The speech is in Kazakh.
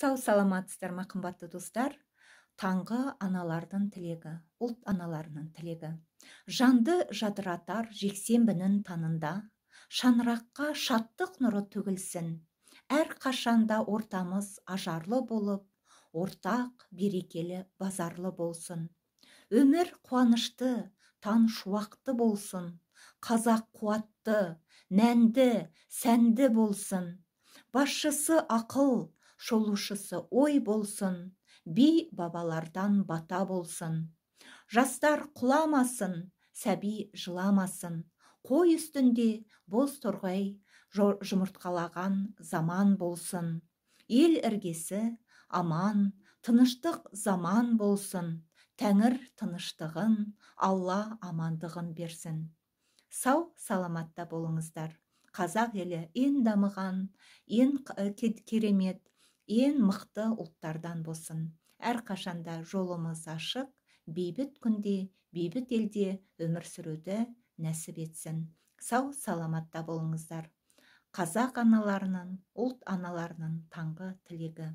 Сау саламатсыздар ма, қымбатты достар? Таңғы аналардың тілегі, ұлт аналарының тілегі. Жанды жадыратар жексенбінің танында, шаңыраққа шаттық нұры төгілсін. Әр қашанда ортамыз ажарлы болып, ортақ берекелі базарлы болсын. Өмір қуанышты, тан шуақты болсын. Қазақ қуатты, мәнді, сәнді болсын. Басшысы ақыл, шолушысы ой болсын. Би бабалардан бата болсын. Жастар құламасын, сәби жыламасын. Қой үстінде боз торғай жұмыртқалаған заман болсын. Ел іргесі аман, тыныштық заман болсын. Тәңір тыныштығын, Алла амандығын берсін. Сау саламатта болыңыздар. Қазақ елі ең дамыған, ең керемет, ең мықты ұлттардан болсын. Әрқашанда жолымыз ашық, бейбіт күнде, бейбіт елде өмір сүруді нәсіп етсін. Сау саламатта болыңыздар. Қазақ аналарының, ұлт аналарының таңғы тілегі.